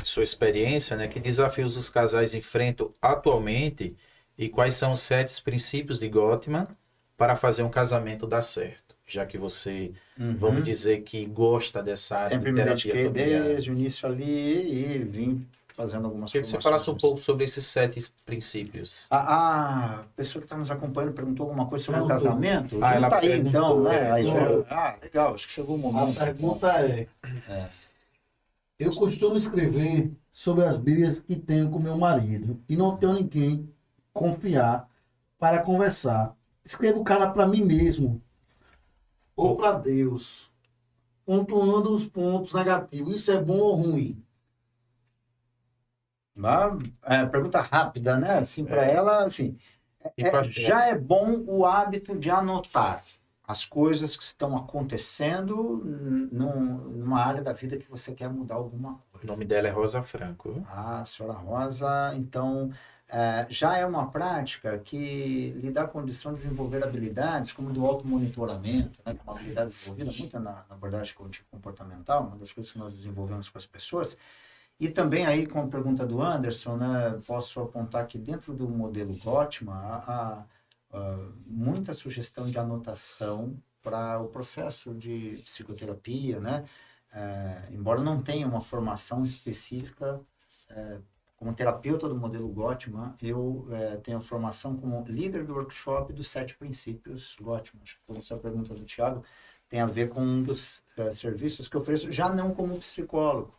sua experiência, né, que desafios os casais enfrentam atualmente e quais são os 7 princípios de Gottman para fazer um casamento dar certo? Já que você, vamos Uhum. dizer que gosta dessa área de Sempre me terapia dediquei familiar. desde o início ali e vim fazendo algumas Queria que você formações falasse um nesse. pouco sobre esses 7 princípios. A pessoa que está nos acompanhando perguntou alguma coisa sobre o Perguntou. casamento? Ah, ela Junta aí então, perguntou, né? Aí, perguntou. legal, acho que chegou o A momento. pergunta é: É. eu costumo escrever sobre as brigas que tenho com meu marido e não tenho ninguém confiar para conversar. Escrevo cada para mim mesmo ou para Deus, pontuando os pontos negativos. Isso é bom ou ruim? Pergunta rápida, né? Assim, para É. ela, assim, E pra- já é bom o hábito de anotar as coisas que estão acontecendo numa área da vida que você quer mudar alguma O coisa. nome dela é Rosa Franco. Ah, senhora Rosa, então já é uma prática que lhe dá condição de desenvolver habilidades como do automonitoramento, né, que é uma habilidade desenvolvida muito na abordagem cognitivo-comportamental, uma das coisas que nós desenvolvemos com as pessoas. E também aí, com a pergunta do Anderson, né, posso apontar que dentro do modelo Gottman há muita sugestão de anotação para o processo de psicoterapia, né? Embora não tenha uma formação específica como terapeuta do modelo Gottman, eu tenho a formação como líder do workshop dos 7 princípios Gottman. Acho que toda essa pergunta do Thiago tem a ver com um dos serviços que eu ofereço, já não como psicólogo,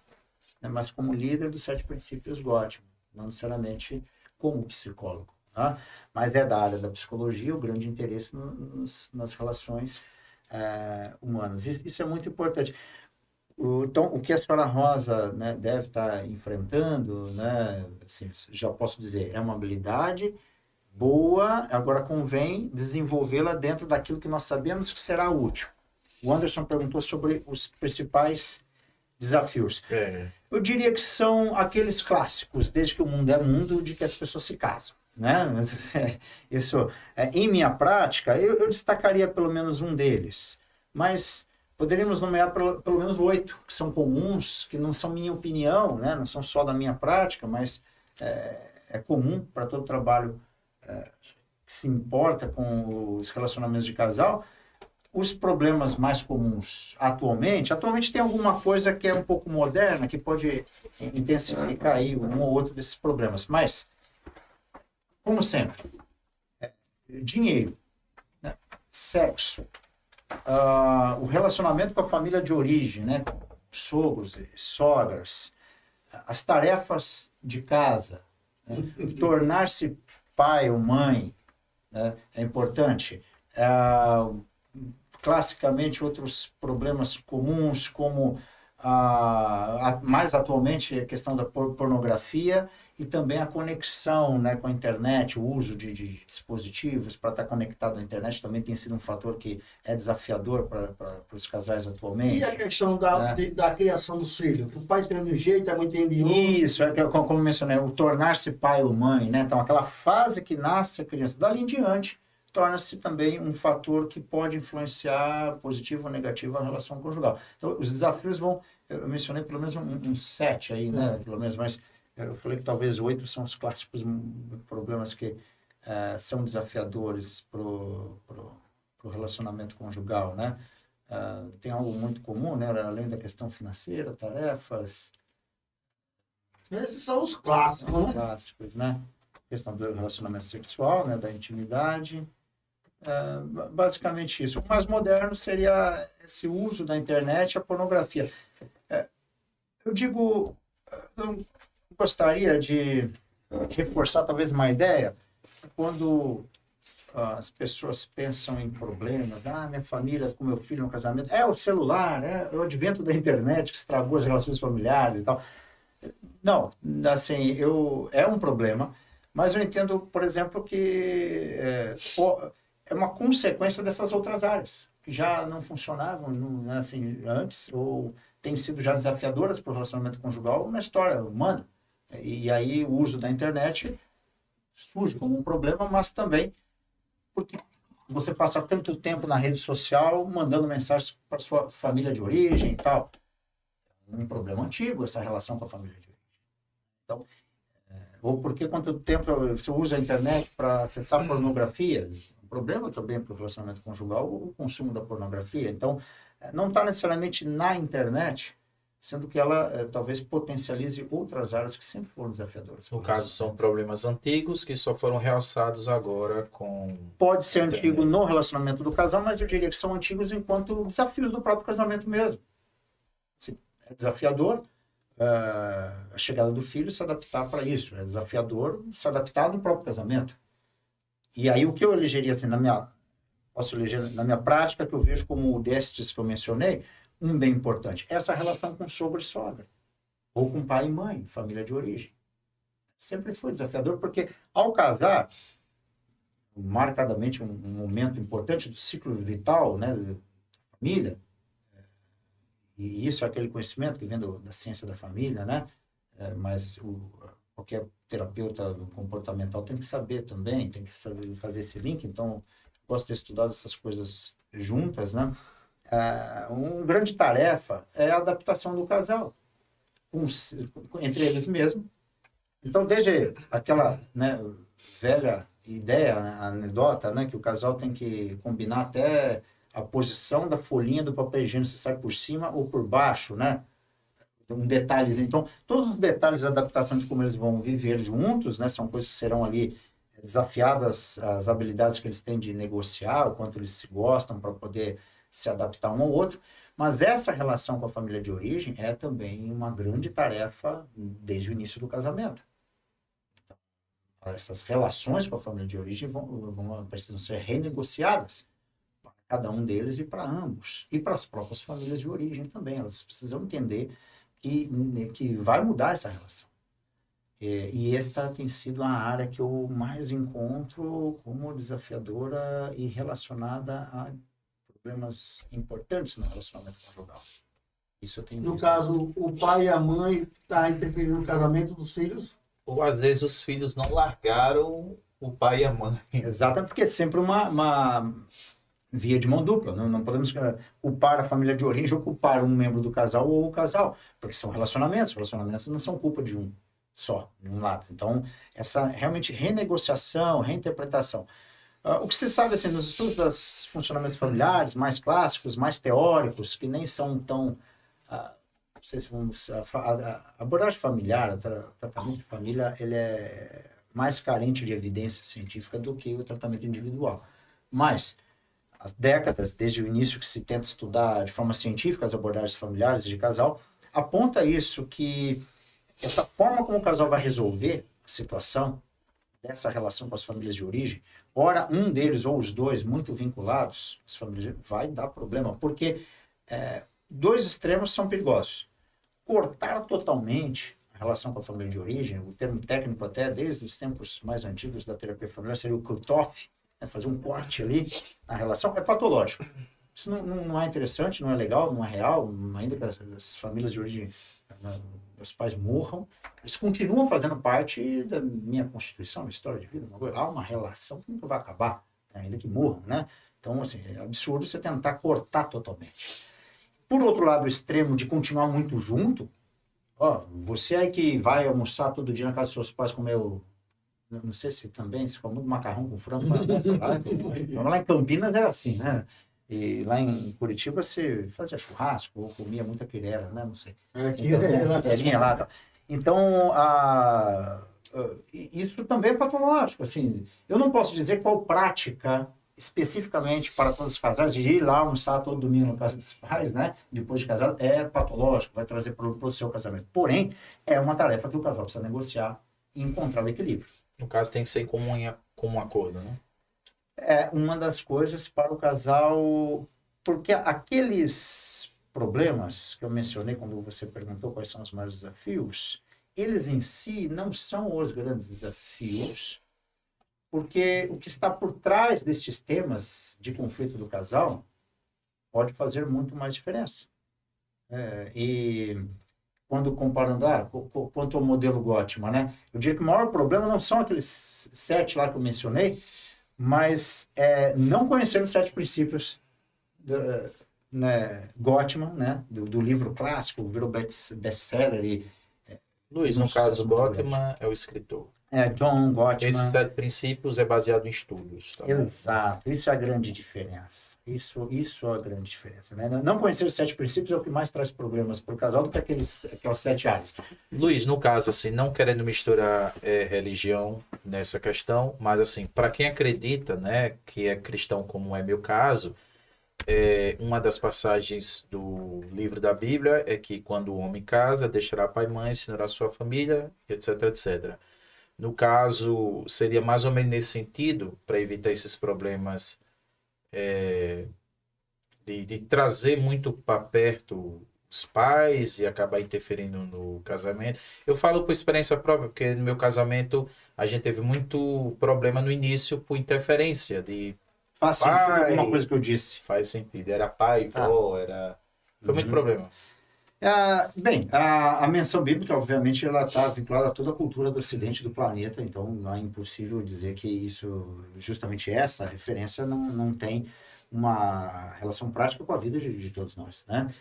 né, mas como líder dos 7 princípios Gottman, não necessariamente como psicólogo. Tá? Mas é da área da psicologia o grande interesse nas relações humanas. Isso é muito importante. Então, o que a senhora Rosa, né, deve estar enfrentando, né, assim, já posso dizer, é uma habilidade boa, agora convém desenvolvê-la dentro daquilo que nós sabemos que será útil. O Anderson perguntou sobre os principais desafios. Eu diria que são aqueles clássicos, desde que o mundo é mundo, de que as pessoas se casam. Né? Isso, em minha prática, eu destacaria pelo menos um deles. Mas poderíamos nomear pelo menos 8, que são comuns, que não são minha opinião, né? Não são só da minha prática, mas é comum para todo trabalho que se importa com os relacionamentos de casal. Os problemas mais comuns atualmente tem alguma coisa que é um pouco moderna, que pode intensificar aí um ou outro desses problemas, mas, como sempre, dinheiro, né? Sexo, o relacionamento com a família de origem, né? Sogros e sogras, as tarefas de casa, né? Tornar-se pai ou mãe, né? É importante. Classicamente, outros problemas comuns, como mais atualmente a questão da pornografia e também a conexão, né, com a internet, o uso de dispositivos para estar conectado à internet também tem sido um fator que é desafiador para os casais atualmente. E a questão da criação dos filhos? Que o pai tem de um jeito, a mãe tem de outro. Isso, como mencionei, o tornar-se pai ou mãe, né? Então, aquela fase que nasce a criança, dali em diante, torna-se também um fator que pode influenciar positivo ou negativo a relação conjugal. Então, os desafios eu mencionei pelo menos uns 7 aí, né? Pelo menos, mas eu falei que talvez 8 são os clássicos problemas que são desafiadores para o relacionamento conjugal, né? Tem algo muito comum, né? Além da questão financeira, tarefas. Esses são os clássicos, né? Clássicos, né? Questão do relacionamento sexual, né? Da intimidade. Basicamente isso. O mais moderno seria esse uso da internet e a pornografia. Eu gostaria de reforçar talvez uma ideia. Quando as pessoas pensam em problemas, minha família, com meu filho no casamento, é o celular, é o advento da internet que estragou as relações familiares e tal. Não, assim, é um problema, mas eu entendo, por exemplo, que é uma consequência dessas outras áreas, que já não funcionavam assim, antes, ou têm sido já desafiadoras para o relacionamento conjugal na história humana. E aí o uso da internet surge como um problema, mas também porque você passa tanto tempo na rede social mandando mensagens para sua família de origem e tal. Um problema antigo, essa relação com a família de origem. Ou porque quanto tempo você usa a internet para acessar pornografia? O problema também para o relacionamento conjugal é o consumo da pornografia. Então, não está necessariamente na internet, sendo que ela talvez potencialize outras áreas que sempre foram desafiadoras. No caso, são problemas antigos que só foram realçados agora com... Pode ser antigo no relacionamento do casal, mas eu diria que são antigos enquanto desafios do próprio casamento mesmo. É desafiador a chegada do filho se adaptar para isso. É desafiador se adaptar no próprio casamento. E aí o que eu elegeria, assim, posso eleger na minha prática, que eu vejo como destes que eu mencionei, um bem importante. Essa relação com sogro e sogra. Ou com pai e mãe, família de origem. Sempre foi desafiador, porque ao casar, marcadamente um momento importante do ciclo vital, né, da família, e isso é aquele conhecimento que vem da ciência da família, né? Mas qualquer terapeuta comportamental tem que saber também, tem que saber fazer esse link. Então, gosto de estudar essas coisas juntas, né? Uma grande tarefa é a adaptação do casal entre eles mesmos. Então, desde aquela, né, velha ideia, anedota, né, que o casal tem que combinar até a posição da folhinha do papel higiênico, se sai por cima ou por baixo, né? Um detalhezinho. Então, todos os detalhes da adaptação de como eles vão viver juntos, né, são coisas que serão ali desafiadas, as habilidades que eles têm de negociar, o quanto eles se gostam para poder se adaptar um ao outro. Mas essa relação com a família de origem é também uma grande tarefa desde o início do casamento. Então, essas relações com a família de origem precisam ser renegociadas para cada um deles e para ambos. E para as próprias famílias de origem também. Elas precisam entender que vai mudar essa relação. E esta tem sido a área que eu mais encontro como desafiadora e relacionada a problemas importantes no relacionamento conjugal. Isso eu tenho No visto. caso, o pai e a mãe estão interferindo no casamento dos filhos? Ou às vezes os filhos não largaram o pai e a mãe. Exatamente, porque é sempre uma via de mão dupla. Não podemos culpar a família de origem ou culpar um membro do casal ou o casal, porque são relacionamentos. Relacionamentos não são culpa de um só, de um lado. Então, essa realmente renegociação, reinterpretação. O que se sabe, assim, nos estudos dos funcionamentos familiares, mais clássicos, mais teóricos, que nem são tão... não sei se vamos... A abordagem familiar, o tratamento de família, ele é mais carente de evidência científica do que o tratamento individual. Mas, há décadas, desde o início que se tenta estudar de forma científica as abordagens familiares de casal, aponta isso, que essa forma como o casal vai resolver a situação dessa relação com as famílias de origem, ora um deles ou os dois muito vinculados, as famílias, vai dar problema, porque dois extremos são perigosos. Cortar totalmente a relação com a família de origem, o termo técnico até desde os tempos mais antigos da terapia familiar seria o cut-off, fazer um corte ali na relação, é patológico. Isso não é interessante, não é legal, não é real, ainda que as famílias de origem, os pais morram, eles continuam fazendo parte da minha constituição, minha história de vida. Há uma relação que nunca vai acabar, ainda que morram, né? Então, assim, é absurdo você tentar cortar totalmente. Por outro lado, o extremo de continuar muito junto, você aí que vai almoçar todo dia na casa dos seus pais, comeu, não sei se também, se come muito macarrão com frango, lá em Campinas era assim, né? E lá em Curitiba você fazia churrasco ou comia muita quirera, né? Não sei. Lá. Então, isso também é patológico. Assim, eu não posso dizer qual prática especificamente para todos os casais, de ir lá almoçar todo domingo na casa dos pais, né? Depois de casado, é patológico, vai trazer para o seu casamento. Porém, é uma tarefa que o casal precisa negociar e encontrar o equilíbrio. No caso, tem que ser em comum acordo, né? É uma das coisas para o casal, porque aqueles problemas que eu mencionei quando você perguntou quais são os maiores desafios, eles em si não são os grandes desafios, porque o que está por trás destes temas de conflito do casal pode fazer muito mais diferença. E quando comparando, quanto ao modelo Gottman, né? Eu diria que o maior problema não são aqueles 7 lá que eu mencionei, mas não conhecer os 7 princípios Gottman, né, do livro clássico, virou best-seller, e Luiz, Um no caso, sucesso muito grande. Gottman é o escritor. John Esses Gottman. 7 princípios é baseado em estudos, tá bom? Exato, isso é a grande diferença. Isso é a grande diferença. Né? Não conhecer os 7 princípios é o que mais traz problemas para o casal do que aquelas 7 áreas. Luiz, no caso, assim, não querendo misturar religião nessa questão, mas assim, para quem acredita, né, que é cristão, como é meu caso, uma das passagens do livro da Bíblia é que quando o homem casa, deixará pai e mãe, ensinará sua família, etc, etc. No caso, seria mais ou menos nesse sentido, para evitar esses problemas de trazer muito para perto os pais e acabar interferindo no casamento. Eu falo por experiência própria, porque no meu casamento a gente teve muito problema no início por interferência de Faz sentido alguma pai. coisa que eu disse. Faz sentido. Era pai, vó, era. Foi muito problema. Bem, a menção bíblica, obviamente, ela está vinculada a toda a cultura do Ocidente do planeta, então não é impossível dizer que isso, justamente essa referência, não tem uma relação prática com a vida de todos nós, né?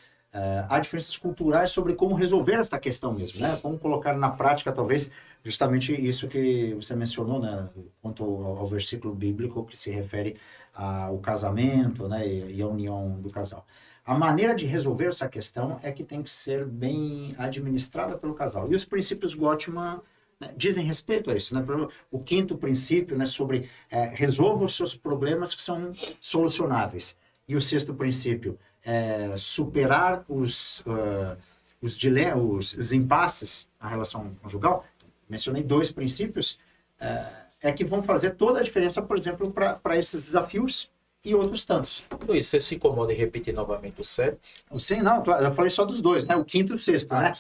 Há diferenças culturais sobre como resolver essa questão mesmo, né? Como colocar na prática, talvez, justamente isso que você mencionou, né? Quanto ao versículo bíblico que se refere ao casamento, né? E à união do casal. A maneira de resolver essa questão é que tem que ser bem administrada pelo casal. E os princípios Gottman, né, dizem respeito a isso. Né? O 5º princípio, né, sobre resolva os seus problemas que são solucionáveis. E o 6º princípio, superar os impasses na relação conjugal. Mencionei 2 princípios que vão fazer toda a diferença, por exemplo, para esses desafios e outros tantos. Luiz, você se incomoda em repetir novamente o 7? Sim, não, claro, eu falei só dos 2, né? O 5º e o 6º, né?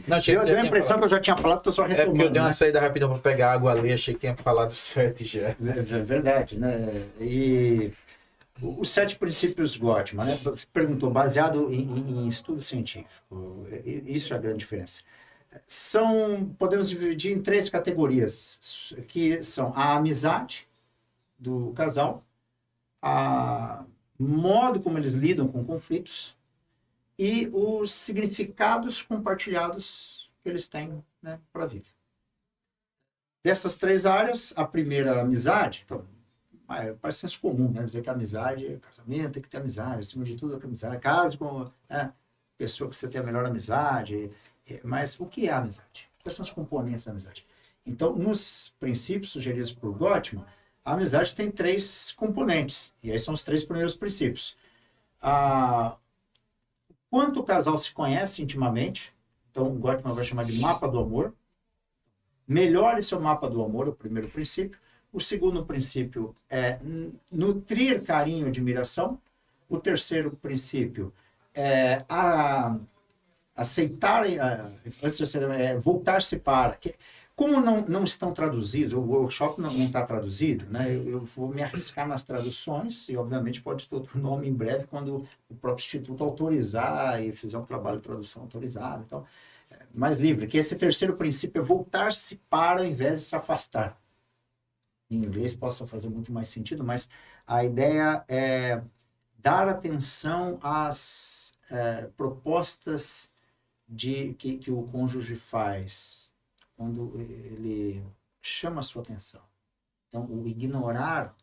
Não, Deu a impressão que eu já tinha falado, que eu só retomando. É porque eu dei uma né? saída rapidão para pegar água ali, achei que tinha falado 7 já. É verdade, né? E os 7 princípios Gottman, né? Você perguntou, baseado em estudo científico. Isso é a grande diferença. Podemos dividir em 3 categorias, que são a amizade do casal, o modo como eles lidam com conflitos e os significados compartilhados que eles têm, né, para a vida. Dessas 3 áreas, a primeira, a amizade, então, parece senso comum, né, dizer que a amizade é casamento, tem que ter amizade, acima de tudo é que amizade. Case com a pessoa que você tem a melhor amizade, mas o que é a amizade? Quais são os componentes da amizade? Então, nos princípios sugeridos por Gottman, a amizade tem 3 componentes, e aí são os 3 primeiros princípios. Quanto o casal se conhece intimamente, então o Gottman vai chamar de mapa do amor. Melhore seu mapa do amor, o primeiro princípio. O segundo princípio é nutrir carinho e admiração. O terceiro princípio é aceitar, voltar-se para... Como não estão traduzidos, o workshop não está traduzido, né? Eu vou me arriscar nas traduções e, obviamente, pode ter outro nome em breve quando o próprio Instituto autorizar e fizer um trabalho de tradução autorizado. Então, mais livre. Que esse terceiro princípio é voltar-se para, ao invés de se afastar. Em inglês possa fazer muito mais sentido, mas a ideia é dar atenção às propostas que o cônjuge faz quando ele chama a sua atenção. Então, o ignorar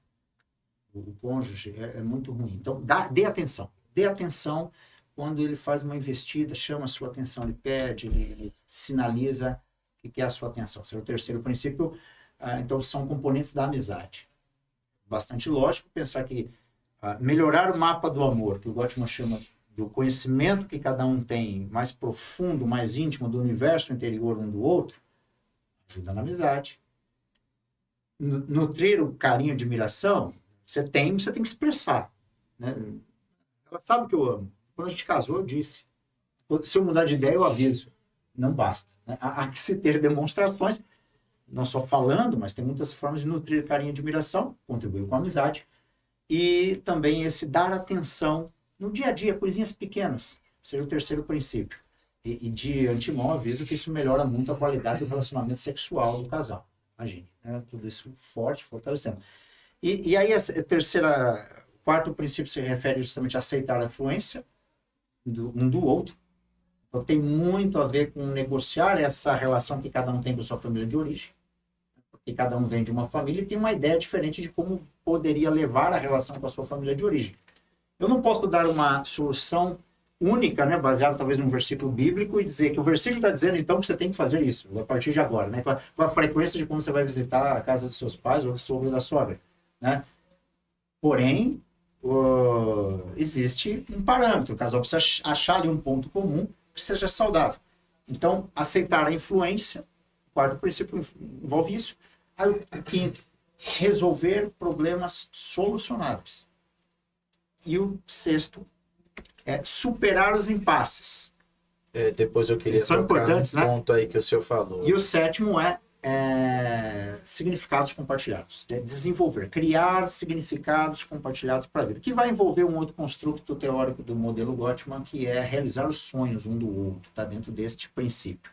o cônjuge é muito ruim. Então, dê atenção. Dê atenção quando ele faz uma investida, chama a sua atenção, ele pede, ele sinaliza que quer a sua atenção. Esse é o terceiro princípio. Então, são componentes da amizade. Bastante lógico pensar que melhorar o mapa do amor, que o Gottman chama do conhecimento que cada um tem mais profundo, mais íntimo do universo interior um do outro, ajuda na amizade. Nutrir o carinho e admiração, você tem que expressar. Né? Ela sabe que eu amo. Quando a gente casou, eu disse. Se eu mudar de ideia, eu aviso. Não basta. Né? Há que se ter demonstrações, não só falando, mas tem muitas formas de nutrir carinho e admiração, contribuir com a amizade. E também esse dar atenção no dia a dia, coisinhas pequenas. Seria o terceiro princípio. E de antemão aviso que isso melhora muito a qualidade do relacionamento sexual do casal. Imagine, né? Tudo isso forte, fortalecendo. E aí o quarto princípio se refere justamente a aceitar a influência um do outro. Então, tem muito a ver com negociar essa relação que cada um tem com sua família de origem. Porque cada um vem de uma família e tem uma ideia diferente de como poderia levar a relação com a sua família de origem. Eu não posso dar uma solução única, né, baseada talvez num versículo bíblico e dizer que o versículo está dizendo então que você tem que fazer isso a partir de agora, né, com a frequência de como você vai visitar a casa dos seus pais ou do sogro ou da sogra, né? Porém, existe um parâmetro, o casal precisa achar ali um ponto comum que seja saudável. Então, aceitar a influência, o quarto princípio envolve isso. Aí o quinto, resolver problemas solucionáveis. E o sexto é superar os impasses. Depois eu queria Eles são tocar importantes, um né? ponto aí que o senhor falou. E o sétimo é significados compartilhados. Desenvolver, criar significados compartilhados para a vida. Que vai envolver um outro construto teórico do modelo Gottman, que é realizar os sonhos um do outro. Está dentro deste princípio.